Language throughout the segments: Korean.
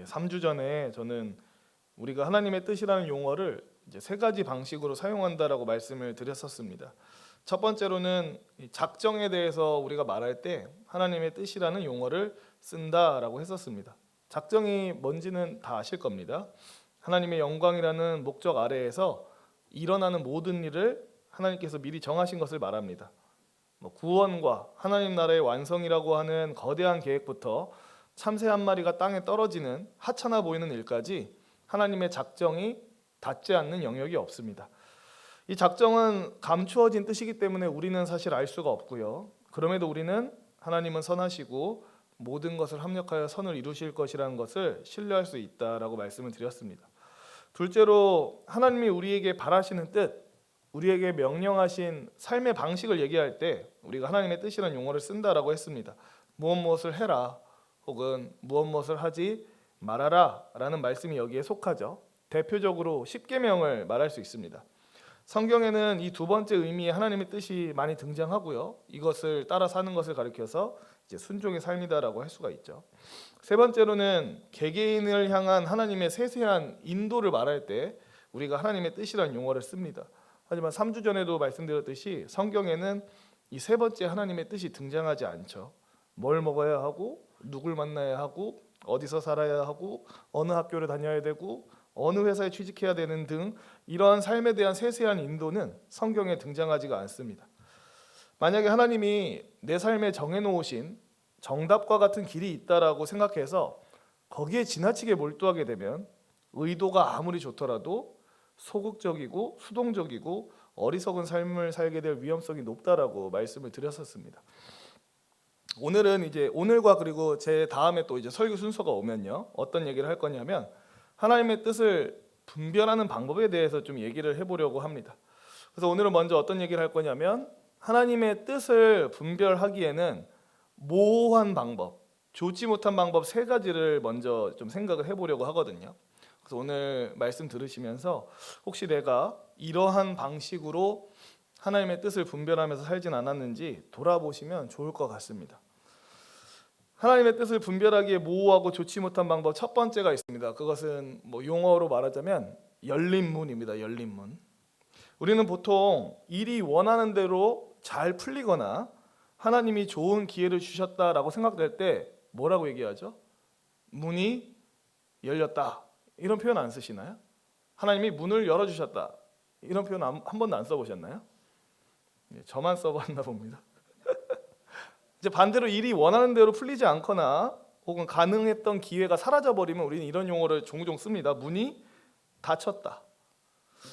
3주 전에 저는 우리가 하나님의 뜻이라는 용어를 이제 세 가지 방식으로 사용한다라고 말씀을 드렸었습니다. 첫 번째로는 이 작정에 대해서 우리가 말할 때 하나님의 뜻이라는 용어를 쓴다라고 했었습니다. 작정이 뭔지는 다 아실 겁니다. 하나님의 영광이라는 목적 아래에서 일어나는 모든 일을 하나님께서 미리 정하신 것을 말합니다. 구원과 하나님 나라의 완성이라고 하는 거대한 계획부터 참새 한 마리가 땅에 떨어지는 하찮아 보이는 일까지 하나님의 작정이 닿지 않는 영역이 없습니다. 이 작정은 감추어진 뜻이기 때문에 우리는 사실 알 수가 없고요. 그럼에도 우리는 하나님은 선하시고 모든 것을 합력하여 선을 이루실 것이라는 것을 신뢰할 수 있다라고 말씀을 드렸습니다. 둘째로 하나님이 우리에게 바라시는 뜻, 우리에게 명령하신 삶의 방식을 얘기할 때 우리가 하나님의 뜻이라는 용어를 쓴다라고 했습니다. 무엇을 해라 혹은 무엇을 하지 말아라 라는 말씀이 여기에 속하죠. 대표적으로 십계명을 말할 수 있습니다. 성경에는 이 두 번째 의미의 하나님의 뜻이 많이 등장하고요. 이것을 따라 사는 것을 가리켜서 이제 순종의 삶이다라고 할 수가 있죠. 세 번째로는 개개인을 향한 하나님의 세세한 인도를 말할 때 우리가 하나님의 뜻이라는 용어를 씁니다. 하지만 3주 전에도 말씀드렸듯이 성경에는 이 세 번째 하나님의 뜻이 등장하지 않죠. 뭘 먹어야 하고 누굴 만나야 하고 어디서 살아야 하고 어느 학교를 다녀야 되고 어느 회사에 취직해야 되는 등 이러한 삶에 대한 세세한 인도는 성경에 등장하지가 않습니다. 만약에 하나님이 내 삶에 정해놓으신 정답과 같은 길이 있다라고 생각해서 거기에 지나치게 몰두하게 되면 의도가 아무리 좋더라도 소극적이고 수동적이고 어리석은 삶을 살게 될 위험성이 높다라고 말씀을 드렸었습니다. 오늘은 이제 오늘과 그리고 제 다음에 또 이제 설교 순서가 오면요, 어떤 얘기를 할 거냐면 하나님의 뜻을 분별하는 방법에 대해서 좀 얘기를 해보려고 합니다. 그래서 오늘은 먼저 어떤 얘기를 할 거냐면 하나님의 뜻을 분별하기에는 모호한 방법, 좋지 못한 방법 세 가지를 먼저 좀 생각을 해보려고 하거든요. 그래서 오늘 말씀 들으시면서 혹시 내가 이러한 방식으로 하나님의 뜻을 분별하면서 살진 않았는지 돌아보시면 좋을 것 같습니다. 하나님의 뜻을 분별하기에 모호하고 좋지 못한 방법 첫 번째가 있습니다. 그것은 용어로 말하자면 열린 문입니다. 열린 문. 우리는 보통 일이 원하는 대로 잘 풀리거나 하나님이 좋은 기회를 주셨다라고 생각될 때 뭐라고 얘기하죠? 문이 열렸다. 이런 표현 안 쓰시나요? 하나님이 문을 열어주셨다. 이런 표현 한 번도 안 써보셨나요? 저만 써봤나 봅니다. 이제 반대로 일이 원하는 대로 풀리지 않거나 혹은 가능했던 기회가 사라져버리면 우리는 이런 용어를 종종 씁니다. 문이 닫혔다.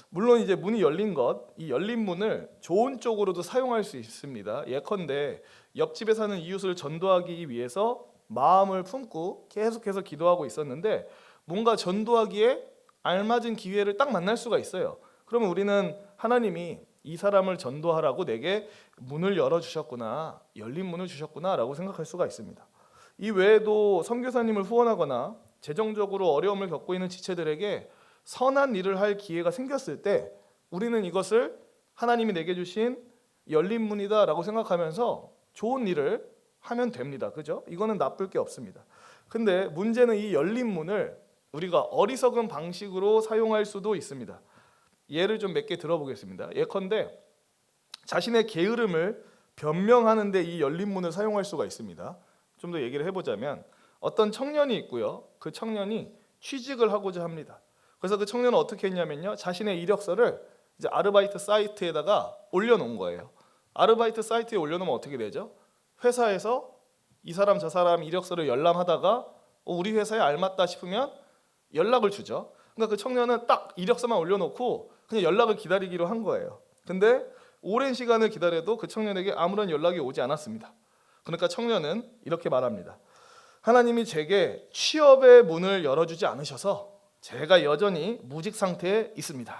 물론 이제 문이 열린 것, 이 열린 문을 좋은 쪽으로도 사용할 수 있습니다. 예컨대 옆집에 사는 이웃을 전도하기 위해서 마음을 품고 계속해서 기도하고 있었는데 뭔가 전도하기에 알맞은 기회를 딱 만날 수가 있어요. 그러면 우리는 하나님이 이 사람을 전도하라고 내게 문을 열어주셨구나, 열린 문을 주셨구나 라고 생각할 수가 있습니다. 이 외에도 선교사님을 후원하거나 재정적으로 어려움을 겪고 있는 지체들에게 선한 일을 할 기회가 생겼을 때 우리는 이것을 하나님이 내게 주신 열린 문이다 라고 생각하면서 좋은 일을 하면 됩니다. 그죠? 이거는 나쁠 게 없습니다. 근데 문제는 이 열린 문을 우리가 어리석은 방식으로 사용할 수도 있습니다. 예를 좀 몇 개 들어보겠습니다. 예컨대 자신의 게으름을 변명하는 데 이 열린 문을 사용할 수가 있습니다. 좀 더 얘기를 해보자면 어떤 청년이 있고요. 그 청년이 취직을 하고자 합니다. 그래서 그 청년은 어떻게 했냐면요, 자신의 이력서를 이제 아르바이트 사이트에다가 올려놓은 거예요. 아르바이트 사이트에 올려놓으면 어떻게 되죠? 회사에서 이 사람 저 사람 이력서를 열람하다가 우리 회사에 알맞다 싶으면 연락을 주죠. 그러니까 그 청년은 딱 이력서만 올려놓고 그냥 연락을 기다리기로 한 거예요. 근데 오랜 시간을 기다려도 그 청년에게 아무런 연락이 오지 않았습니다. 그러니까 청년은 이렇게 말합니다. 하나님이 제게 취업의 문을 열어주지 않으셔서 제가 여전히 무직 상태에 있습니다.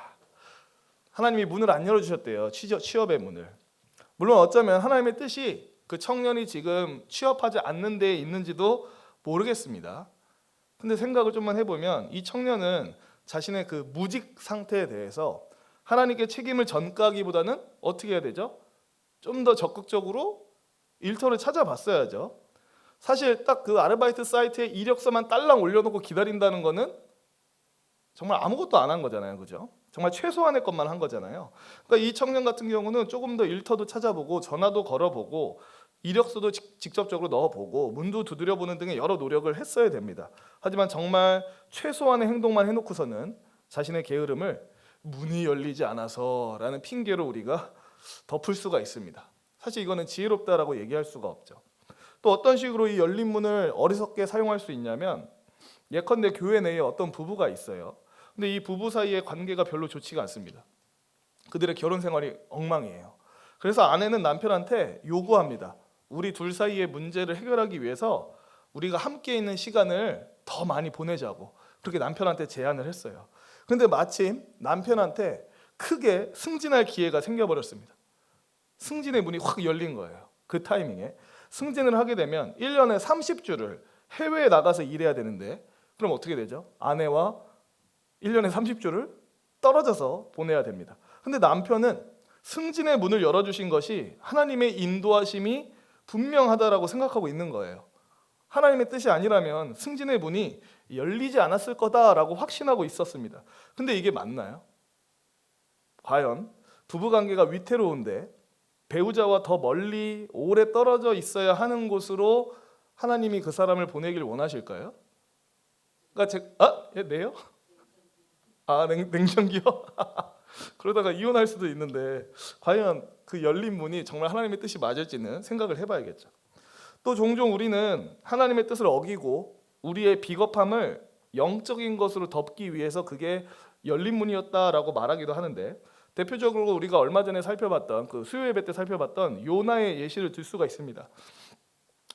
하나님이 문을 안 열어주셨대요. 취업의 문을. 물론 어쩌면 하나님의 뜻이 그 청년이 지금 취업하지 않는 데에 있는지도 모르겠습니다. 근데 생각을 좀만 해보면 이 청년은 자신의 그 무직 상태에 대해서 하나님께 책임을 전가하기보다는 어떻게 해야 되죠? 좀 더 적극적으로 일터를 찾아봤어야죠. 사실 딱 그 아르바이트 사이트에 이력서만 딸랑 올려놓고 기다린다는 거는 정말 아무것도 안 한 거잖아요, 그죠? 정말 최소한의 것만 한 거잖아요. 그러니까 이 청년 같은 경우는 조금 더 일터도 찾아보고 전화도 걸어보고 이력서도 직접적으로 넣어보고 문도 두드려보는 등의 여러 노력을 했어야 됩니다. 하지만 정말 최소한의 행동만 해놓고서는 자신의 게으름을 문이 열리지 않아서라는 핑계로 우리가 덮을 수가 있습니다. 사실 이거는 지혜롭다라고 얘기할 수가 없죠. 또 어떤 식으로 이 열린 문을 어리석게 사용할 수 있냐면, 예컨대 교회 내에 어떤 부부가 있어요. 근데 이 부부 사이의 관계가 별로 좋지가 않습니다. 그들의 결혼 생활이 엉망이에요. 그래서 아내는 남편한테 요구합니다. 우리 둘 사이의 문제를 해결하기 위해서 우리가 함께 있는 시간을 더 많이 보내자고 그렇게 남편한테 제안을 했어요. 근데 마침 남편한테 크게 승진할 기회가 생겨버렸습니다. 승진의 문이 확 열린 거예요. 그 타이밍에 승진을 하게 되면 1년에 30주를 해외에 나가서 일해야 되는데, 그럼 어떻게 되죠? 아내와 1년에 30주를 떨어져서 보내야 됩니다. 근데 남편은 승진의 문을 열어주신 것이 하나님의 인도하심이 분명하다라고 생각하고 있는 거예요. 하나님의 뜻이 아니라면 승진의 문이 열리지 않았을 거다라고 확신하고 있었습니다. 근데 이게 맞나요? 과연 부부관계가 위태로운데 배우자와 더 멀리 오래 떨어져 있어야 하는 곳으로 하나님이 그 사람을 보내길 원하실까요? 그러니까 네요? 냉정기요? 그러다가 이혼할 수도 있는데 과연 그 열린 문이 정말 하나님의 뜻이 맞을지는 생각을 해봐야겠죠. 또 종종 우리는 하나님의 뜻을 어기고 우리의 비겁함을 영적인 것으로 덮기 위해서 그게 열린 문이었다라고 말하기도 하는데, 대표적으로 우리가 얼마 전에 살펴봤던 그 수요 예배 때 살펴봤던 요나의 예시를 들 수가 있습니다.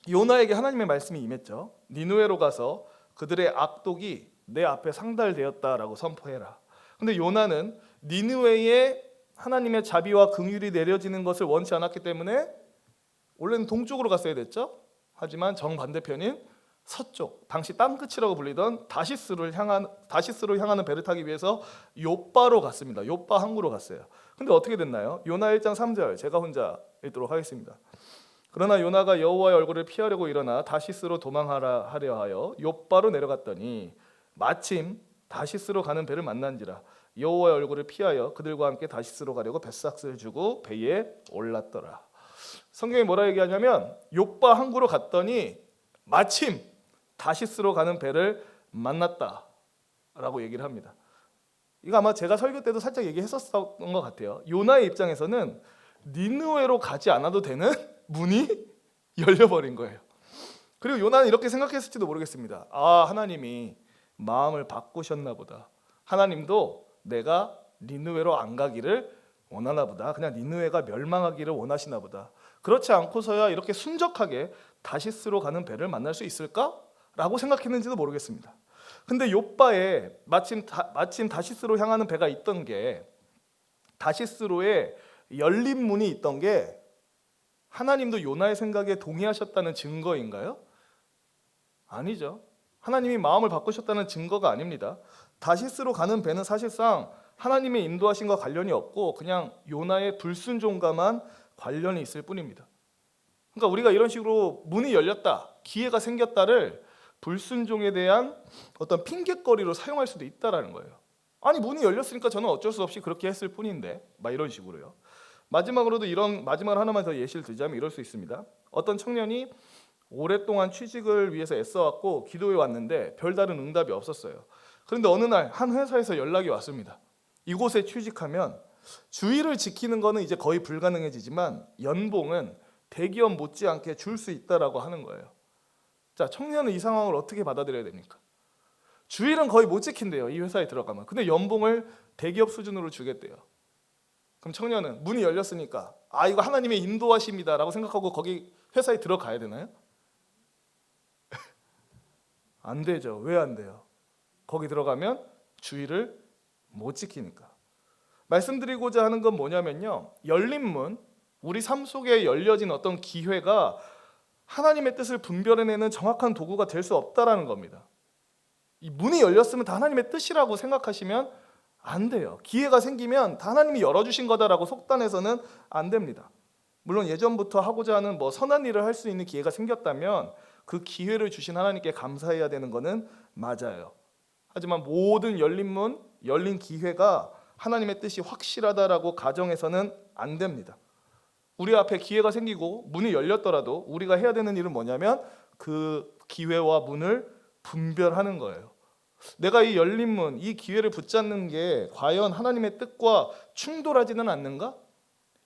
요나에게 하나님의 말씀이 임했죠. 니느웨로 가서 그들의 악독이 내 앞에 상달되었다라고 선포해라. 근데 요나는 니느웨에 하나님의 자비와 긍휼이 내려지는 것을 원치 않았기 때문에 원래는 동쪽으로 갔어야 됐죠. 하지만 정반대편인 서쪽, 당시 땅끝이라고 불리던 다시스로 향하는 배를 타기 위해서 요빠로 갔습니다. 요빠 항구로 갔어요. 근데 어떻게 됐나요? 요나 1장 3절 제가 혼자 읽도록 하겠습니다. 그러나 요나가 여호와의 얼굴을 피하려고 일어나 다시스로 도망하려 하여 요빠로 내려갔더니 마침 다시스로 가는 배를 만난지라 여호와의 얼굴을 피하여 그들과 함께 다시스로 가려고 뱃삭을 주고 배에 올랐더라. 성경이 뭐라 얘기하냐면 요빠 항구로 갔더니 마침 다시스로 가는 배를 만났다라고 얘기를 합니다. 이거 아마 제가 설교 때도 살짝 얘기했었던 것 같아요. 요나의 입장에서는 니느웨로 가지 않아도 되는 문이 열려버린 거예요. 그리고 요나는 이렇게 생각했을지도 모르겠습니다. 하나님이 마음을 바꾸셨나 보다. 하나님도 내가 니느웨로 안 가기를 원하나 보다. 그냥 니느웨가 멸망하기를 원하시나 보다. 그렇지 않고서야 이렇게 순적하게 다시스로 가는 배를 만날 수 있을까? 라고 생각했는지도 모르겠습니다. 근데 요빠에 마침 다시스로 향하는 배가 있던 게, 다시스로에 열린 문이 있던 게 하나님도 요나의 생각에 동의하셨다는 증거인가요? 아니죠. 하나님이 마음을 바꾸셨다는 증거가 아닙니다. 다시스로 가는 배는 사실상 하나님의 인도하심과 관련이 없고 그냥 요나의 불순종과만 관련이 있을 뿐입니다. 그러니까 우리가 이런 식으로 문이 열렸다, 기회가 생겼다를 불순종에 대한 어떤 핑계거리로 사용할 수도 있다라는 거예요. 아니 문이 열렸으니까 저는 어쩔 수 없이 그렇게 했을 뿐인데, 막 이런 식으로요. 마지막으로도 마지막으로 하나만 더 예시를 들자면 이럴 수 있습니다. 어떤 청년이 오랫동안 취직을 위해서 애써왔고 기도해 왔는데 별다른 응답이 없었어요. 그런데 어느 날 한 회사에서 연락이 왔습니다. 이곳에 취직하면 주의를 지키는 거는 이제 거의 불가능해지지만 연봉은 대기업 못지않게 줄 수 있다라고 하는 거예요. 자, 청년은 이 상황을 어떻게 받아들여야 됩니까? 주일은 거의 못 지킨대요, 이 회사에 들어가면. 근데 연봉을 대기업 수준으로 주겠대요. 그럼 청년은 문이 열렸으니까 이거 하나님의 인도하심이다라고 생각하고 거기 회사에 들어가야 되나요? 안 되죠. 왜 안 돼요? 거기 들어가면 주일을 못 지키니까. 말씀드리고자 하는 건 뭐냐면요, 열린 문, 우리 삶 속에 열려진 어떤 기회가 하나님의 뜻을 분별해내는 정확한 도구가 될 수 없다라는 겁니다. 이 문이 열렸으면 다 하나님의 뜻이라고 생각하시면 안 돼요. 기회가 생기면 다 하나님이 열어주신 거다라고 속단해서는 안 됩니다. 물론 예전부터 하고자 하는 선한 일을 할 수 있는 기회가 생겼다면 그 기회를 주신 하나님께 감사해야 되는 것은 맞아요. 하지만 모든 열린 문, 열린 기회가 하나님의 뜻이 확실하다라고 가정해서는 안 됩니다. 우리 앞에 기회가 생기고 문이 열렸더라도 우리가 해야 되는 일은 뭐냐면 그 기회와 문을 분별하는 거예요. 내가 이 열린 문, 이 기회를 붙잡는 게 과연 하나님의 뜻과 충돌하지는 않는가?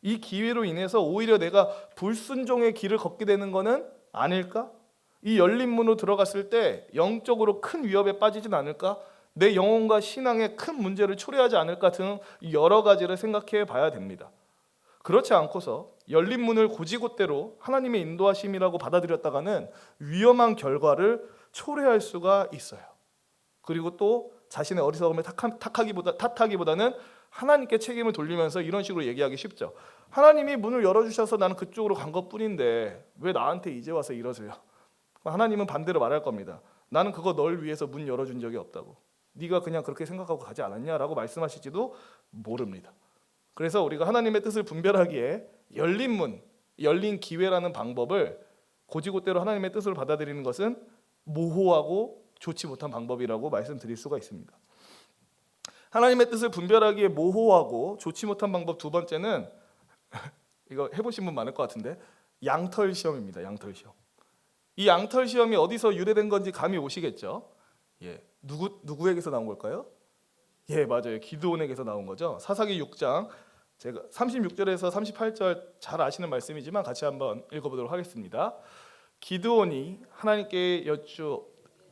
이 기회로 인해서 오히려 내가 불순종의 길을 걷게 되는 것은 아닐까? 이 열린 문으로 들어갔을 때 영적으로 큰 위협에 빠지진 않을까? 내 영혼과 신앙에 큰 문제를 초래하지 않을까 등 여러 가지를 생각해 봐야 됩니다. 그렇지 않고서 열린 문을 고지곳대로 하나님의 인도하심이라고 받아들였다가는 위험한 결과를 초래할 수가 있어요. 그리고 또 자신의 어리석음을 탓하기보다는 하나님께 책임을 돌리면서 이런 식으로 얘기하기 쉽죠. 하나님이 문을 열어주셔서 나는 그쪽으로 간 것뿐인데 왜 나한테 이제 와서 이러세요? 하나님은 반대로 말할 겁니다. 나는 그거 널 위해서 문 열어준 적이 없다고. 네가 그냥 그렇게 생각하고 가지 않았냐라고 말씀하실지도 모릅니다. 그래서 우리가 하나님의 뜻을 분별하기에 열린 문, 열린 기회라는 방법을 고지곳대로 하나님의 뜻을 받아들이는 것은 모호하고 좋지 못한 방법이라고 말씀드릴 수가 있습니다. 하나님의 뜻을 분별하기에 모호하고 좋지 못한 방법 두 번째는 이거 해보신 분 많을 것 같은데 양털 시험입니다. 양털 시험. 이 양털 시험이 어디서 유래된 건지 감이 오시겠죠? 누구에게서 나온 걸까요? 맞아요. 기드온에게서 나온 거죠. 사사기 6장 제가 36절에서 38절 잘 아시는 말씀이지만 같이 한번 읽어보도록 하겠습니다. 기드온이 하나님께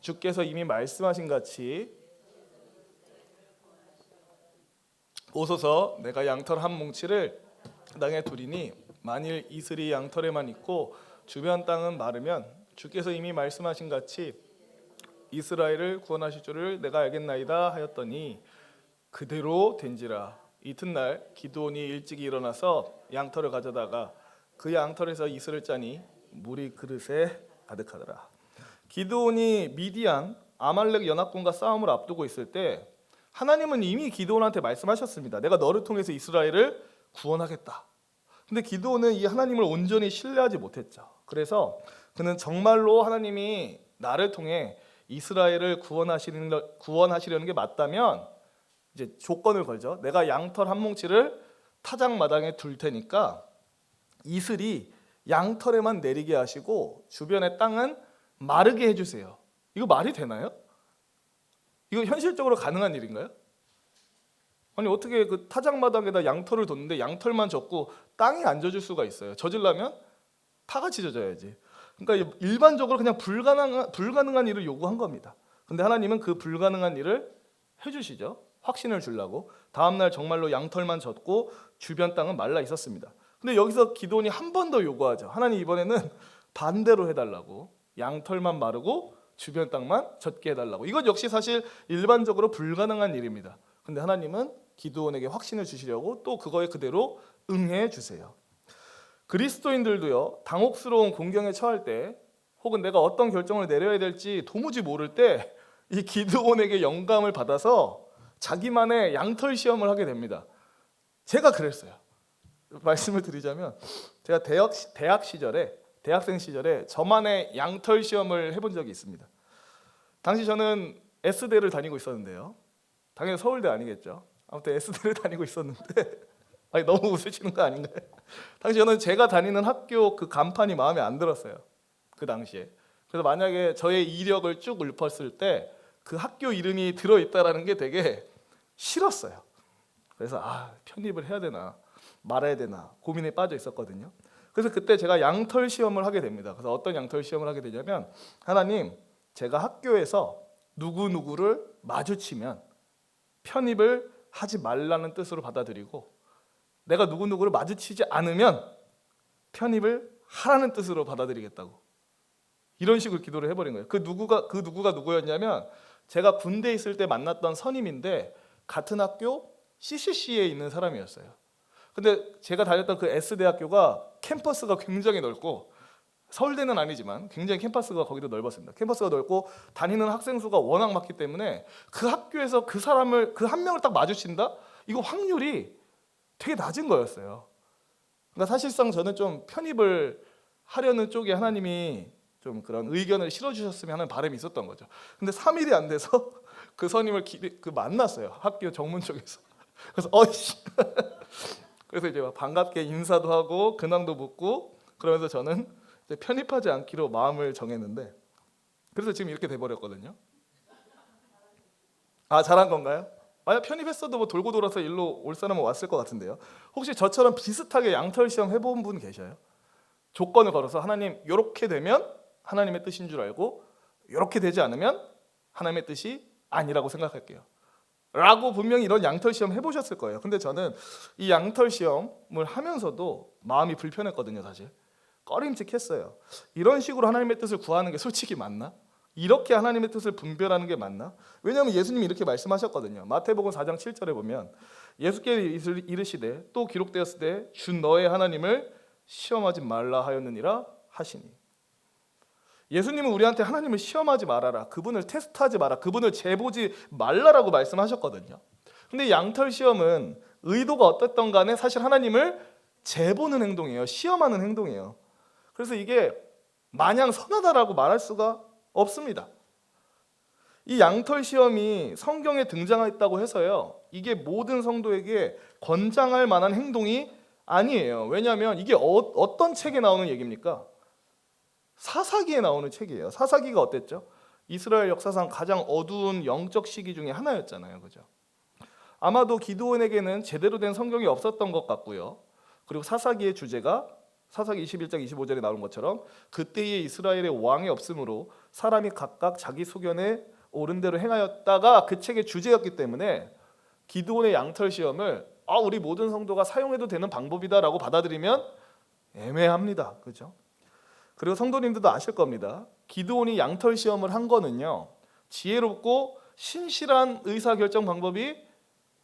주께서 이미 말씀하신 같이 오소서 내가 양털 한 뭉치를 땅에 두리니 만일 이슬이 양털에만 있고 주변 땅은 마르면 주께서 이미 말씀하신 같이 이스라엘을 구원하실 줄을 내가 알겠나이다 하였더니 그대로 된지라. 이튿날 기드온이 일찍이 일어나서 양털을 가져다가 그 양털에서 이슬을 짜니 물이 그릇에 가득하더라. 기드온이 미디안 아말렉 연합군과 싸움을 앞두고 있을 때 하나님은 이미 기드온한테 말씀하셨습니다. 내가 너를 통해서 이스라엘을 구원하겠다. 근데 기드온은 이 하나님을 온전히 신뢰하지 못했죠. 그래서 그는 정말로 하나님이 나를 통해 이스라엘을 구원하시려는 게 맞다면 이제 조건을 걸죠. 내가 양털 한 뭉치를 타작마당에 둘 테니까 이슬이 양털에만 내리게 하시고 주변의 땅은 마르게 해주세요. 이거 말이 되나요? 이거 현실적으로 가능한 일인가요? 아니 어떻게 그 타작마당에다 양털을 뒀는데 양털만 젖고 땅이 안 젖을 수가 있어요? 젖으려면 다 같이 젖어야지. 그러니까 일반적으로 그냥 불가능한 일을 요구한 겁니다. 근데 하나님은 그 불가능한 일을 해주시죠. 확신을 주려고. 다음날 정말로 양털만 젖고 주변 땅은 말라 있었습니다. 근데 여기서 기드온이 한 번 더 요구하죠. 하나님 이번에는 반대로 해달라고. 양털만 마르고 주변 땅만 젖게 해달라고. 이것 역시 사실 일반적으로 불가능한 일입니다. 근데 하나님은 기드온에게 확신을 주시려고 또 그거에 그대로 응해 주세요. 그리스도인들도요, 당혹스러운 공경에 처할 때 혹은 내가 어떤 결정을 내려야 될지 도무지 모를 때 이 기드온에게 영감을 받아서 자기만의 양털 시험을 하게 됩니다. 제가 그랬어요. 말씀을 드리자면 제가 대학생 시절에 저만의 양털 시험을 해본 적이 있습니다. 당시 저는 S대를 다니고 있었는데요. 당연히 서울대 아니겠죠. 아무튼 S대를 다니고 있었는데 아니 너무 웃으시는 거 아닌가요? 당시 저는 제가 다니는 학교 그 간판이 마음에 안 들었어요. 그 당시에. 그래서 만약에 저의 이력을 쭉 읊었을 때 그 학교 이름이 들어있다라는 게 되게 싫었어요. 그래서 편입을 해야 되나 말아야 되나 고민에 빠져 있었거든요. 그래서 그때 제가 양털 시험을 하게 됩니다. 그래서 어떤 양털 시험을 하게 되냐면 하나님 제가 학교에서 누구누구를 마주치면 편입을 하지 말라는 뜻으로 받아들이고 내가 누구누구를 마주치지 않으면 편입을 하라는 뜻으로 받아들이겠다고. 이런 식으로 기도를 해버린 거예요. 그 누구가 누구였냐면 제가 군대에 있을 때 만났던 선임인데 같은 학교 CCC에 있는 사람이었어요. 근데 제가 다녔던 그 S대학교가 캠퍼스가 굉장히 넓고 서울대는 아니지만 굉장히 캠퍼스가 거기도 넓었습니다. 캠퍼스가 넓고 다니는 학생 수가 워낙 많기 때문에 그 학교에서 그 한 명을 딱 마주친다? 이거 확률이 되게 낮은 거였어요. 그러니까 사실상 저는 좀 편입을 하려는 쪽에 하나님이 좀 그런 의견을 실어주셨으면 하는 바람이 있었던 거죠. 근데 3일이 안 돼서 그 선임을 만났어요. 학교 정문 쪽에서. 그래서 어이씨. 그래서 이제 막 반갑게 인사도 하고 근황도 묻고 그러면서 저는 이제 편입하지 않기로 마음을 정했는데 그래서 지금 이렇게 돼버렸거든요. 아, 잘한 건가요? 만약 편입했어도 뭐 돌고 돌아서 일로 올 사람은 왔을 것 같은데요. 혹시 저처럼 비슷하게 양털 시험 해본 분 계셔요? 조건을 걸어서 하나님 이렇게 되면 하나님의 뜻인 줄 알고 이렇게 되지 않으면 하나님의 뜻이 아니라고 생각할게요 라고 분명히 이런 양털 시험 해보셨을 거예요. 근데 저는 이 양털 시험을 하면서도 마음이 불편했거든요. 사실 꺼림칙했어요. 이런 식으로 하나님의 뜻을 구하는 게 솔직히 맞나? 이렇게 하나님의 뜻을 분별하는 게 맞나? 왜냐하면 예수님이 이렇게 말씀하셨거든요. 마태복음 4장 7절에 보면 예수께서 이르시되 또 기록되었으되 주 너의 하나님을 시험하지 말라 하였느니라 하시니. 예수님은 우리한테 하나님을 시험하지 말아라, 그분을 테스트하지 마라, 그분을 재보지 말라라고 말씀하셨거든요. 근데 양털 시험은 의도가 어떻든 간에 사실 하나님을 재보는 행동이에요. 시험하는 행동이에요. 그래서 이게 마냥 선하다라고 말할 수가 없습니다. 이 양털 시험이 성경에 등장했다고 해서요, 이게 모든 성도에게 권장할 만한 행동이 아니에요. 왜냐하면 이게 어떤 책에 나오는 얘기입니까? 사사기에 나오는 책이에요. 사사기가 어땠죠? 이스라엘 역사상 가장 어두운 영적 시기 중에 하나였잖아요. 그죠? 아마도 기드온에게는 제대로 된 성경이 없었던 것 같고요. 그리고 사사기의 주제가 사사기 21장 25절에 나오는 것처럼 그때의 이스라엘의 왕이 없으므로 사람이 각각 자기 소견에 옳은 대로 행하였다가 그 책의 주제였기 때문에 기드온의 양털 시험을 우리 모든 성도가 사용해도 되는 방법이다라고 받아들이면 애매합니다. 그죠? 그리고 성도님들도 아실 겁니다. 기드온이 양털 시험을 한 거는요, 지혜롭고 신실한 의사결정 방법이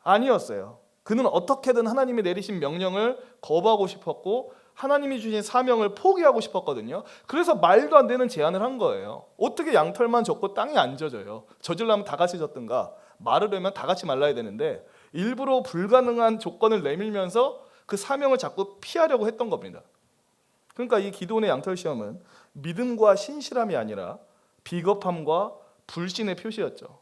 아니었어요. 그는 어떻게든 하나님이 내리신 명령을 거부하고 싶었고 하나님이 주신 사명을 포기하고 싶었거든요. 그래서 말도 안 되는 제안을 한 거예요. 어떻게 양털만 젓고 땅이 안 젖어요? 젖으려면 다 같이 젖든가 마르려면 다 같이 말라야 되는데 일부러 불가능한 조건을 내밀면서 그 사명을 자꾸 피하려고 했던 겁니다. 그러니까 이 기드온의 양털 시험은 믿음과 신실함이 아니라 비겁함과 불신의 표시였죠.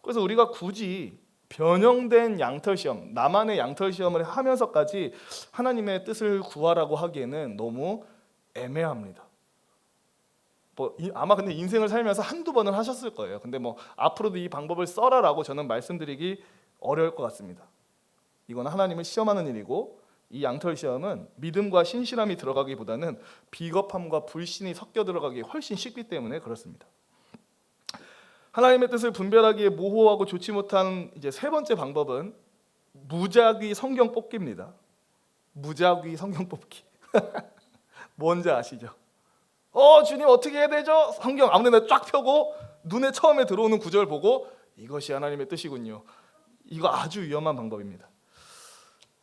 그래서 우리가 굳이 변형된 양털 시험, 나만의 양털 시험을 하면서까지 하나님의 뜻을 구하라고 하기에는 너무 애매합니다. 아마 근데 인생을 살면서 한두 번은 하셨을 거예요. 근데 앞으로도 이 방법을 써라라고 저는 말씀드리기 어려울 것 같습니다. 이건 하나님을 시험하는 일이고 이 양털 시험은 믿음과 신실함이 들어가기보다는 비겁함과 불신이 섞여 들어가기 훨씬 쉽기 때문에 그렇습니다. 하나님의 뜻을 분별하기에 모호하고 좋지 못한 이제 세 번째 방법은 무작위 성경 뽑기입니다. 무작위 성경 뽑기. 뭔지 아시죠? 주님 어떻게 해야 되죠? 성경 아무데나 쫙 펴고 눈에 처음에 들어오는 구절 보고 이것이 하나님의 뜻이군요. 이거 아주 위험한 방법입니다.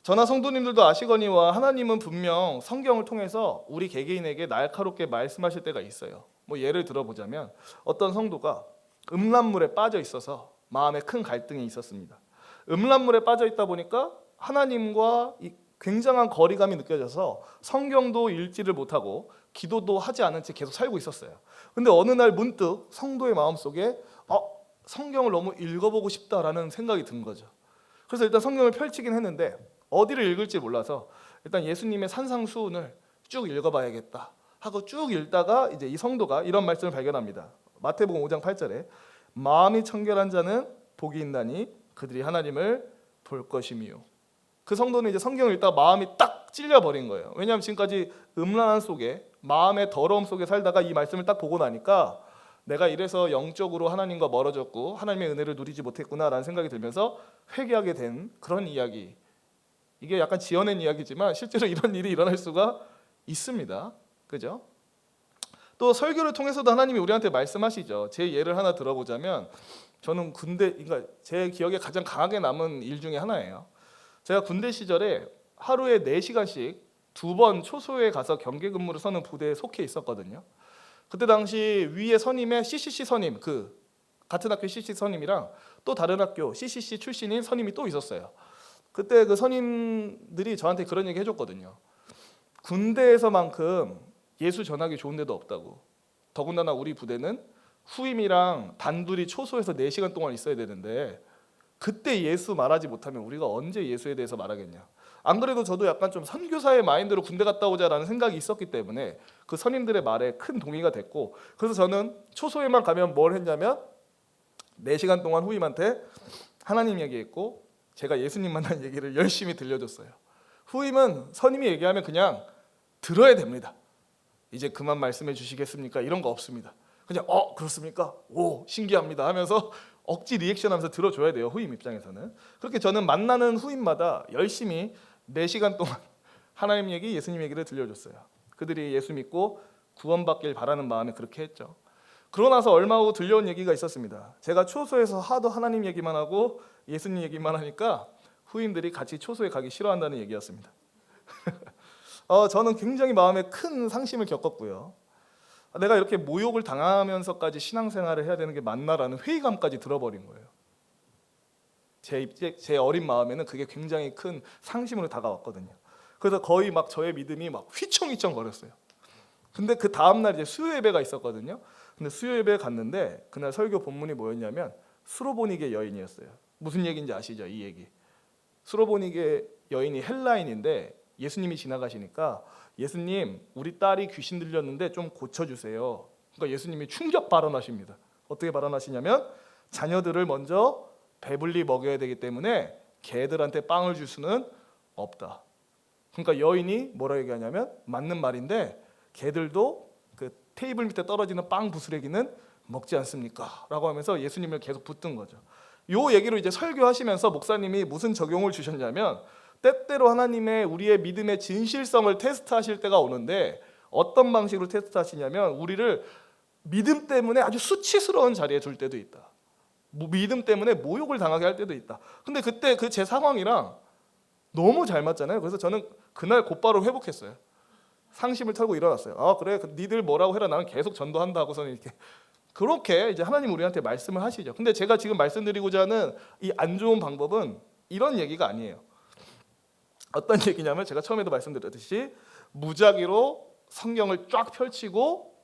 저나 성도님들도 아시거니와 하나님은 분명 성경을 통해서 우리 개개인에게 날카롭게 말씀하실 때가 있어요. 예를 들어보자면 어떤 성도가 음란물에 빠져 있어서 마음에 큰 갈등이 있었습니다. 음란물에 빠져 있다 보니까 하나님과 굉장한 거리감이 느껴져서 성경도 읽지를 못하고 기도도 하지 않은 채 계속 살고 있었어요. 근데 어느 날 문득 성도의 마음속에 성경을 너무 읽어보고 싶다라는 생각이 든 거죠. 그래서 일단 성경을 펼치긴 했는데 어디를 읽을지 몰라서 일단 예수님의 산상수훈을 쭉 읽어봐야겠다 하고 쭉 읽다가 이제 이 성도가 이런 말씀을 발견합니다. 마태복음 5장 8절에 마음이 청결한 자는 복이 있나니 그들이 하나님을 볼 것이미요. 그 성도는 이제 성경을 읽다가 마음이 딱 찔려버린 거예요. 왜냐하면 지금까지 음란한 속에 마음의 더러움 속에 살다가 이 말씀을 딱 보고 나니까 내가 이래서 영적으로 하나님과 멀어졌고 하나님의 은혜를 누리지 못했구나라는 생각이 들면서 회개하게 된 그런 이야기. 이게 약간 지어낸 이야기지만 실제로 이런 일이 일어날 수가 있습니다. 그죠? 또 설교를 통해서도 하나님이 우리한테 말씀하시죠. 제 예를 하나 들어보자면 저는 그러니까 제 기억에 가장 강하게 남은 일 중에 하나예요. 제가 군대 시절에 하루에 4시간씩 2번 초소에 가서 경계 근무를 서는 부대에 속해 있었거든요. 그때 당시 위에 선임의 CCC 선임, 같은 학교 CCC 선임이랑 또 다른 학교 CCC 출신인 선임이 또 있었어요. 그때 그 선임들이 저한테 그런 얘기 해줬거든요. 군대에서만큼 예수 전하기 좋은 데도 없다고. 더군다나 우리 부대는 후임이랑 단둘이 초소에서 4시간 동안 있어야 되는데 그때 예수 말하지 못하면 우리가 언제 예수에 대해서 말하겠냐. 안 그래도 저도 약간 좀 선교사의 마인드로 군대 갔다 오자라는 생각이 있었기 때문에 그 선임들의 말에 큰 동의가 됐고, 그래서 저는 초소에만 가면 뭘 했냐면 4시간 동안 후임한테 하나님 얘기했고 제가 예수님 만난 얘기를 열심히 들려줬어요. 후임은 선임이 얘기하면 그냥 들어야 됩니다. 이제 그만 말씀해 주시겠습니까? 이런 거 없습니다. 그냥 그렇습니까? 오 신기합니다 하면서 억지 리액션하면서 들어줘야 돼요. 후임 입장에서는. 그렇게 저는 만나는 후임마다 열심히 4시간 동안 하나님 얘기, 예수님 얘기를 들려줬어요. 그들이 예수 믿고 구원받길 바라는 마음에 그렇게 했죠. 그러고 나서 얼마 후 들려온 얘기가 있었습니다. 제가 초소에서 하도 하나님 얘기만 하고 예수님 얘기만 하니까 후임들이 같이 초소에 가기 싫어한다는 얘기였습니다. 저는 굉장히 마음에 큰 상심을 겪었고요. 내가 이렇게 모욕을 당하면서까지 신앙생활을 해야 되는 게 맞나라는 회의감까지 들어버린 거예요. 제 어린 마음에는 그게 굉장히 큰 상심으로 다가왔거든요. 그래서 거의 막 저의 믿음이 막 휘청휘청 거렸어요. 근데 그 다음날 이제 수요 예배가 있었거든요. 근데 수요 예배에 갔는데 그날 설교 본문이 뭐였냐면 수로보니게 여인이었어요. 무슨 얘기인지 아시죠? 이 얘기. 수로보니게 여인이 헬라인인데 예수님이 지나가시니까 예수님 우리 딸이 귀신 들렸는데 좀 고쳐주세요. 그러니까 예수님이 충격 발언하십니다. 어떻게 발언하시냐면 자녀들을 먼저 배불리 먹여야 되기 때문에 개들한테 빵을 줄 수는 없다. 그러니까 여인이 뭐라 얘기하냐면 맞는 말인데 개들도 그 테이블 밑에 떨어지는 빵 부스러기는 먹지 않습니까? 라고 하면서 예수님을 계속 붙든 거죠. 요 얘기로 이제 설교하시면서 목사님이 무슨 적용을 주셨냐면 때때로 하나님의 우리의 믿음의 진실성을 테스트하실 때가 오는데 어떤 방식으로 테스트하시냐면 우리를 믿음 때문에 아주 수치스러운 자리에 둘 때도 있다. 믿음 때문에 모욕을 당하게 할 때도 있다. 근데 그때 그 제 상황이랑 너무 잘 맞잖아요. 그래서 저는 그날 곧바로 회복했어요. 상심을 털고 일어났어요. 그래 니들 뭐라고 해라 나는 계속 전도한다 하고서는 이렇게 그렇게 이제 하나님 우리한테 말씀을 하시죠. 근데 제가 지금 말씀드리고자 하는 이 안 좋은 방법은 이런 얘기가 아니에요. 어떤 얘기냐면 제가 처음에도 말씀드렸듯이 무작위로 성경을 쫙 펼치고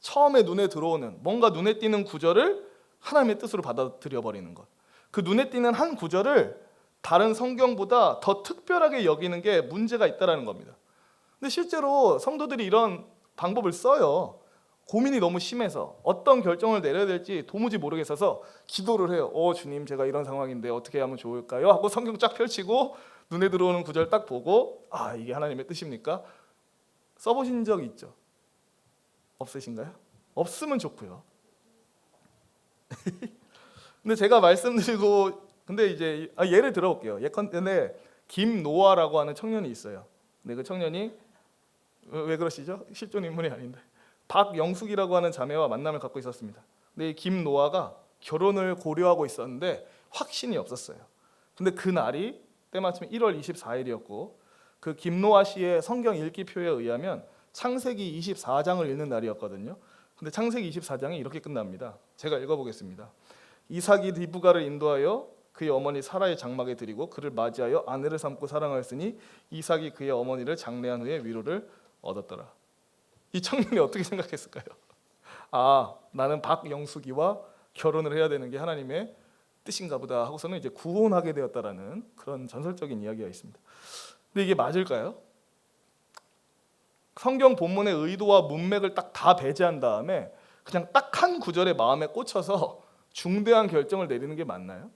처음에 눈에 들어오는 뭔가 눈에 띄는 구절을 하나님의 뜻으로 받아들여 버리는 것. 그 눈에 띄는 한 구절을 다른 성경보다 더 특별하게 여기는 게 문제가 있다는 겁니다. 근데 실제로 성도들이 이런 방법을 써요. 고민이 너무 심해서 어떤 결정을 내려야 될지 도무지 모르겠어서 기도를 해요. 주님 제가 이런 상황인데 어떻게 하면 좋을까요? 하고 성경 쫙 펼치고 눈에 들어오는 구절 딱 보고 이게 하나님의 뜻입니까? 써보신 적 있죠? 없으신가요? 없으면 좋고요. 근데 제가 말씀드리고 근데 이제 예를 들어볼게요. 예컨대 김노아라고 하는 청년이 있어요. 근데 그 청년이 왜 그러시죠? 실존 인물이 아닌데 박영숙이라고 하는 자매와 만남을 갖고 있었습니다. 근데 이 김노아가 결혼을 고려하고 있었는데 확신이 없었어요. 근데 그 날이 때마침 1월 24일이었고 그 김노아 씨의 성경 읽기표에 의하면 창세기 24장을 읽는 날이었거든요. 근데 창세기 24장이 이렇게 끝납니다. 제가 읽어보겠습니다. 이삭이 리브가를 인도하여 그의 어머니 사라의 장막에 들이고 그를 맞이하여 아내를 삼고 사랑하였으니 이삭이 그의 어머니를 장례한 후에 위로를 얻었더라. 이 청년이 어떻게 생각했을까요? 나는 박영숙이와 결혼을 해야 되는 게 하나님의 뜻인가 보다 하고서는 이제 구원하게 되었다라는 그런 전설적인 이야기가 있습니다. 근데 이게 맞을까요? 성경 본문의 의도와 문맥을 딱 다 배제한 다음에 그냥 딱 한 구절의 마음에 꽂혀서 중대한 결정을 내리는 게 맞나요?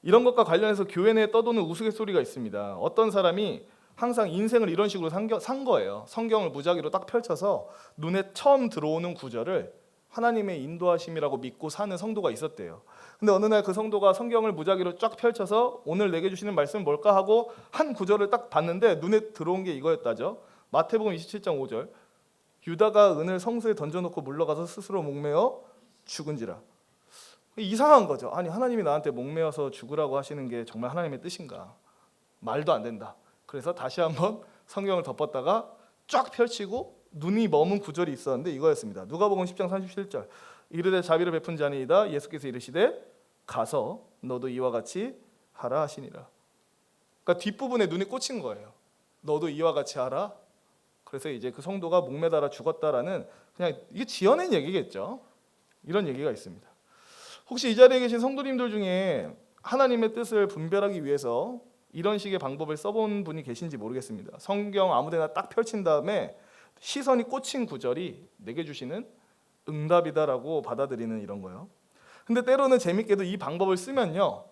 이런 것과 관련해서 교회 내에 떠도는 우스갯소리가 있습니다. 어떤 사람이 항상 인생을 이런 식으로 산 거예요. 성경을 무작위로 딱 펼쳐서 눈에 처음 들어오는 구절을 하나님의 인도하심이라고 믿고 사는 성도가 있었대요. 근데 어느 날 그 성도가 성경을 무작위로 쫙 펼쳐서 오늘 내게 주시는 말씀은 뭘까 하고 한 구절을 딱 봤는데 눈에 들어온 게 이거였다죠. 마태복음 27장 5절 유다가 은을 성소에 던져놓고 물러가서 스스로 목매어 죽은지라. 이상한 거죠. 아니 하나님이 나한테 목매어서 죽으라고 하시는 게 정말 하나님의 뜻인가? 말도 안 된다. 그래서 다시 한번 성경을 덮었다가 쫙 펼치고 눈이 머문 구절이 있었는데 이거였습니다. 누가복음 10장 37절 이르되 자비를 베푼 자니이다. 예수께서 이르시되 가서 너도 이와 같이 하라 하시니라. 그러니까 뒷부분에 눈이 꽂힌 거예요. 너도 이와 같이 하라. 그래서 이제 그 성도가 목매달아 죽었다라는 그냥 이게 지어낸 얘기겠죠. 이런 얘기가 있습니다. 혹시 이 자리에 계신 성도님들 중에 하나님의 뜻을 분별하기 위해서 이런 식의 방법을 써본 분이 계신지 모르겠습니다. 성경 아무데나 딱 펼친 다음에 시선이 꽂힌 구절이 내게 주시는 응답이다라고 받아들이는 이런 거예요. 근데 때로는 재밌게도 이 방법을 쓰면요,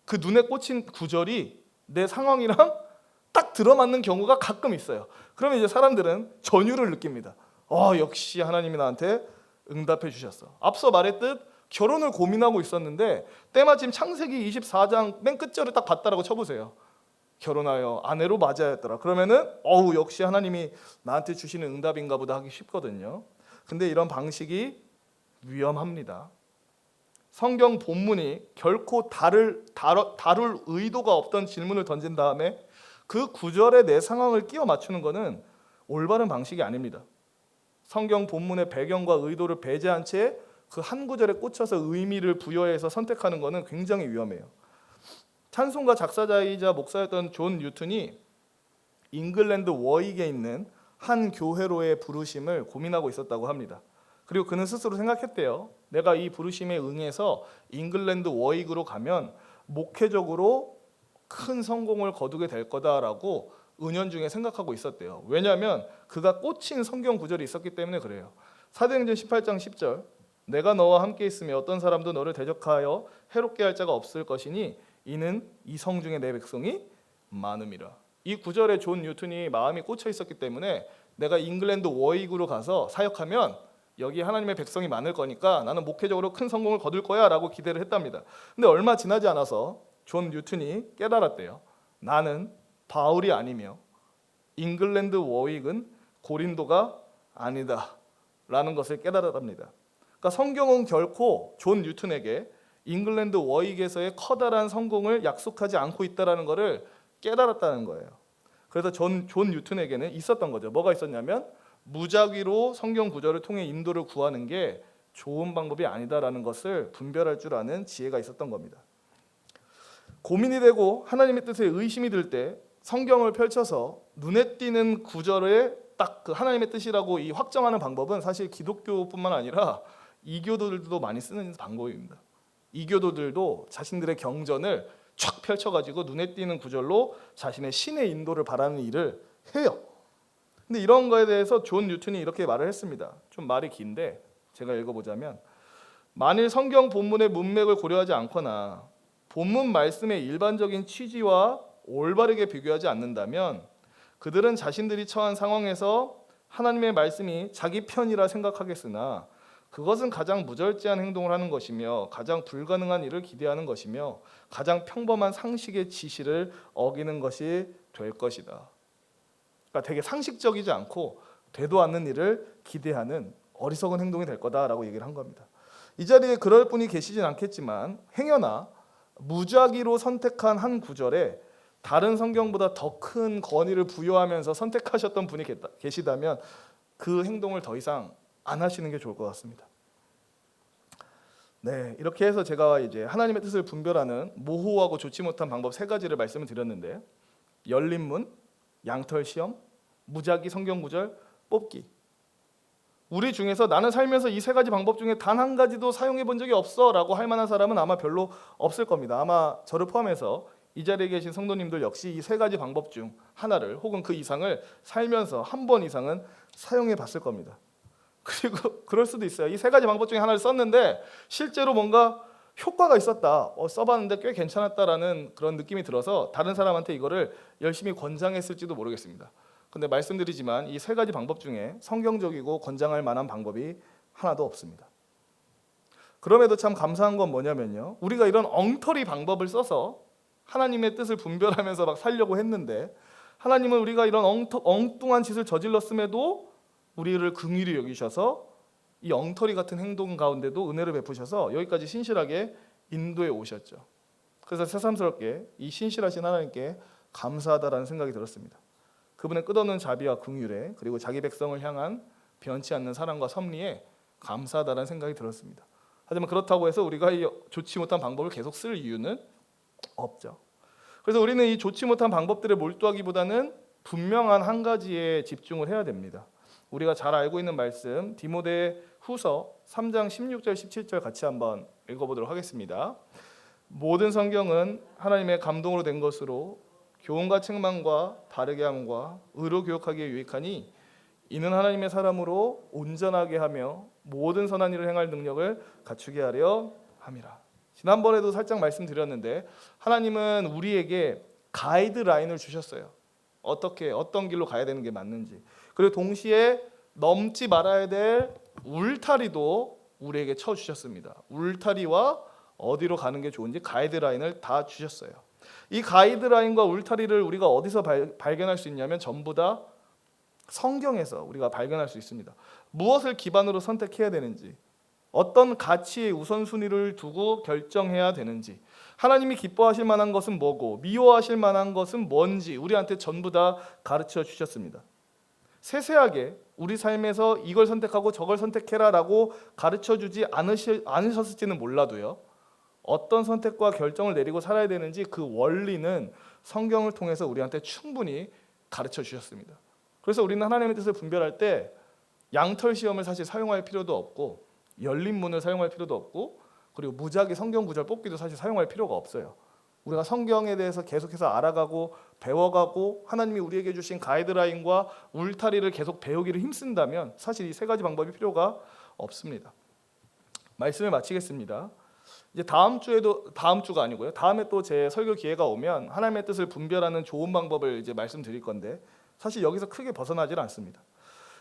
그 눈에 꽂힌 구절이 내 상황이랑 딱 들어맞는 경우가 가끔 있어요. 그러면 이제 사람들은 전율을 느낍니다. 역시 하나님이 나한테 응답해 주셨어. 앞서 말했듯 결혼을 고민하고 있었는데 때마침 창세기 24장 맨 끝절을 딱 봤다라고 쳐보세요. 결혼하여 아내로 맞이하였더라. 그러면은 역시 하나님이 나한테 주시는 응답인가 보다 하기 쉽거든요. 근데 이런 방식이 위험합니다. 성경 본문이 결코 다룰 의도가 없던 질문을 던진 다음에 그 구절에 내 상황을 끼워 맞추는 것은 올바른 방식이 아닙니다. 성경 본문의 배경과 의도를 배제한 채 그 한 구절에 꽂혀서 의미를 부여해서 선택하는 것은 굉장히 위험해요. 찬송가 작사자이자 목사였던 존 뉴턴이 잉글랜드 워익에 있는 한 교회로의 부르심을 고민하고 있었다고 합니다. 그리고 그는 스스로 생각했대요. 내가 이 부르심에 응해서 잉글랜드 워익으로 가면 목회적으로 큰 성공을 거두게 될 거다라고 은연중에 생각하고 있었대요. 왜냐하면 그가 꽂힌 성경 구절이 있었기 때문에 그래요. 사도행전 18장 10절, 내가 너와 함께 있으며 어떤 사람도 너를 대적하여 해롭게 할 자가 없을 것이니 이는 이 성 중에 내 백성이 많음이라. 이 구절에 존 뉴턴이 마음이 꽂혀 있었기 때문에 내가 잉글랜드 워익으로 가서 사역하면 여기 하나님의 백성이 많을 거니까 나는 목회적으로 큰 성공을 거둘 거야 라고 기대를 했답니다. 근데 얼마 지나지 않아서 존 뉴턴이 깨달았대요. 나는 바울이 아니며 잉글랜드 워익은 고린도가 아니다 라는 것을 깨달았답니다. 그러니까 성경은 결코 존 뉴턴에게 잉글랜드 워익에서의 커다란 성공을 약속하지 않고 있다는 것을 깨달았다는 거예요. 그래서 존 뉴턴에게는 있었던 거죠. 뭐가 있었냐면 무작위로 성경 구절을 통해 인도를 구하는 게 좋은 방법이 아니다라는 것을 분별할 줄 아는 지혜가 있었던 겁니다. 고민이 되고 하나님의 뜻에 의심이 들 때 성경을 펼쳐서 눈에 띄는 구절에 딱 그 하나님의 뜻이라고 이 확정하는 방법은 사실 기독교뿐만 아니라 이교도들도 많이 쓰는 방법입니다. 이교도들도 자신들의 경전을 쫙 펼쳐가지고 눈에 띄는 구절로 자신의 신의 인도를 바라는 일을 해요. 근데 이런 거에 대해서 존 뉴턴이 이렇게 말을 했습니다. 좀 말이 긴데 제가 읽어보자면, 만일 성경 본문의 문맥을 고려하지 않거나 본문 말씀의 일반적인 취지와 올바르게 비교하지 않는다면 그들은 자신들이 처한 상황에서 하나님의 말씀이 자기 편이라 생각하겠으나 그것은 가장 무절제한 행동을 하는 것이며 가장 불가능한 일을 기대하는 것이며 가장 평범한 상식의 지시를 어기는 것이 될 것이다. 그러니까 되게 상식적이지 않고 되도 않는 일을 기대하는 어리석은 행동이 될 거다라고 얘기를 한 겁니다. 이 자리에 그럴 분이 계시진 않겠지만 행여나 무작위로 선택한 한 구절에 다른 성경보다 더 큰 권위를 부여하면서 선택하셨던 분이 계시다면 그 행동을 더 이상 안 하시는 게 좋을 것 같습니다. 네, 이렇게 해서 제가 이제 하나님의 뜻을 분별하는 모호하고 좋지 못한 방법 3가지를 말씀을 드렸는데, 열린 문, 양털 시험, 무작위 성경 구절 뽑기. 우리 중에서 나는 살면서 이 3가지 방법 중에 단 한 가지도 사용해 본 적이 없어라고 할 만한 사람은 아마 별로 없을 겁니다. 아마 저를 포함해서 이 자리에 계신 성도님들 역시 이 3가지 방법 중 하나를 혹은 그 이상을 살면서 한 번 이상은 사용해 봤을 겁니다. 그리고 그럴 수도 있어요. 이 3가지 방법 중에 하나를 썼는데 실제로 뭔가 효과가 있었다, 써봤는데 꽤 괜찮았다라는 그런 느낌이 들어서 다른 사람한테 이거를 열심히 권장했을지도 모르겠습니다. 근데 말씀드리지만 이 3가지 방법 중에 성경적이고 권장할 만한 방법이 하나도 없습니다. 그럼에도 참 감사한 건 뭐냐면요, 우리가 이런 엉터리 방법을 써서 하나님의 뜻을 분별하면서 막 살려고 했는데 하나님은 우리가 이런 엉뚱한 짓을 저질렀음에도 우리를 긍휼히 여기셔서 이 엉터리 같은 행동 가운데도 은혜를 베푸셔서 여기까지 신실하게 인도해 오셨죠. 그래서 새삼스럽게 이 신실하신 하나님께 감사하다라는 생각이 들었습니다. 그분의 끝없는 자비와 긍휼에 그리고 자기 백성을 향한 변치 않는 사랑과 섭리에 감사하다라는 생각이 들었습니다. 하지만 그렇다고 해서 우리가 이 좋지 못한 방법을 계속 쓸 이유는 없죠. 그래서 우리는 이 좋지 못한 방법들에 몰두하기보다는 분명한 한 가지에 집중을 해야 됩니다. 우리가 잘 알고 있는 말씀 디모데 후서 3장 16절 17절 같이 한번 읽어보도록 하겠습니다. 모든 성경은 하나님의 감동으로 된 것으로 교훈과 책망과 바르게 함과 의로 교육하기에 유익하니 이는 하나님의 사람으로 온전하게 하며 모든 선한 일을 행할 능력을 갖추게 하려 함이라. 지난번에도 살짝 말씀드렸는데 하나님은 우리에게 가이드라인을 주셨어요. 어떤 길로 가야 되는 게 맞는지. 그리고 동시에 넘지 말아야 될 울타리도 우리에게 쳐주셨습니다. 울타리와 어디로 가는 게 좋은지 가이드라인을 다 주셨어요. 이 가이드라인과 울타리를 우리가 어디서 발견할 수 있냐면 전부 다 성경에서 우리가 발견할 수 있습니다. 무엇을 기반으로 선택해야 되는지, 어떤 가치의 우선순위를 두고 결정해야 되는지, 하나님이 기뻐하실 만한 것은 뭐고 미워하실 만한 것은 뭔지 우리한테 전부 다 가르쳐 주셨습니다. 세세하게 우리 삶에서 이걸 선택하고 저걸 선택해라 라고 가르쳐 주지 않으셨을지는 몰라도요, 어떤 선택과 결정을 내리고 살아야 되는지 그 원리는 성경을 통해서 우리한테 충분히 가르쳐 주셨습니다. 그래서 우리는 하나님의 뜻을 분별할 때 양털 시험을 사실 사용할 필요도 없고 열린 문을 사용할 필요도 없고 그리고 무작위 성경 구절 뽑기도 사실 사용할 필요가 없어요. 우리가 성경에 대해서 계속해서 알아가고 배워가고 하나님이 우리에게 주신 가이드라인과 울타리를 계속 배우기를 힘쓴다면 사실 이 세 가지 방법이 필요가 없습니다. 말씀을 마치겠습니다. 이제 다음 주가 아니고요. 다음에 또 제 설교 기회가 오면 하나님의 뜻을 분별하는 좋은 방법을 이제 말씀드릴 건데 사실 여기서 크게 벗어나질 않습니다.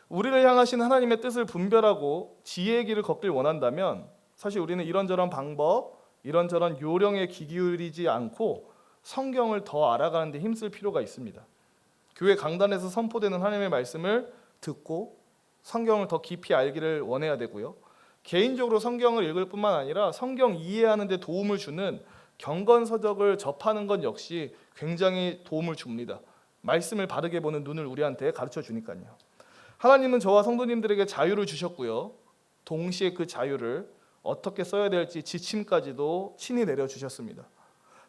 우리를 향하신 하나님의 뜻을 분별하고 지혜의 길을 걷길 원한다면 사실 우리는 이런저런 방법, 이런저런 요령에 귀 기울이지 않고 성경을 더 알아가는 데 힘쓸 필요가 있습니다. 교회 강단에서 선포되는 하나님의 말씀을 듣고 성경을 더 깊이 알기를 원해야 되고요. 개인적으로 성경을 읽을 뿐만 아니라 성경 이해하는 데 도움을 주는 경건서적을 접하는 것 역시 굉장히 도움을 줍니다. 말씀을 바르게 보는 눈을 우리한테 가르쳐 주니까요. 하나님은 저와 성도님들에게 자유를 주셨고요. 동시에 그 자유를 어떻게 써야 될지 지침까지도 친히 내려주셨습니다.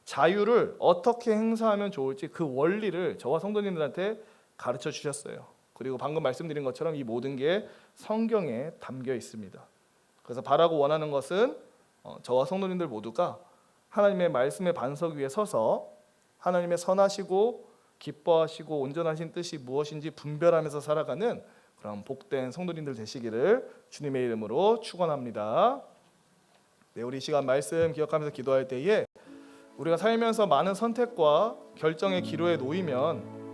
자유를 어떻게 행사하면 좋을지 그 원리를 저와 성도님들한테 가르쳐 주셨어요. 그리고 방금 말씀드린 것처럼 이 모든 게 성경에 담겨 있습니다. 그래서 바라고 원하는 것은 저와 성도님들 모두가 하나님의 말씀의 반석 위에 서서 하나님의 선하시고 기뻐하시고 온전하신 뜻이 무엇인지 분별하면서 살아가는 그런 복된 성도님들 되시기를 주님의 이름으로 축원합니다. 네, 우리 이 시간 말씀 기억하면서 기도할 때에 우리가 살면서 많은 선택과 결정의 기로에 놓이면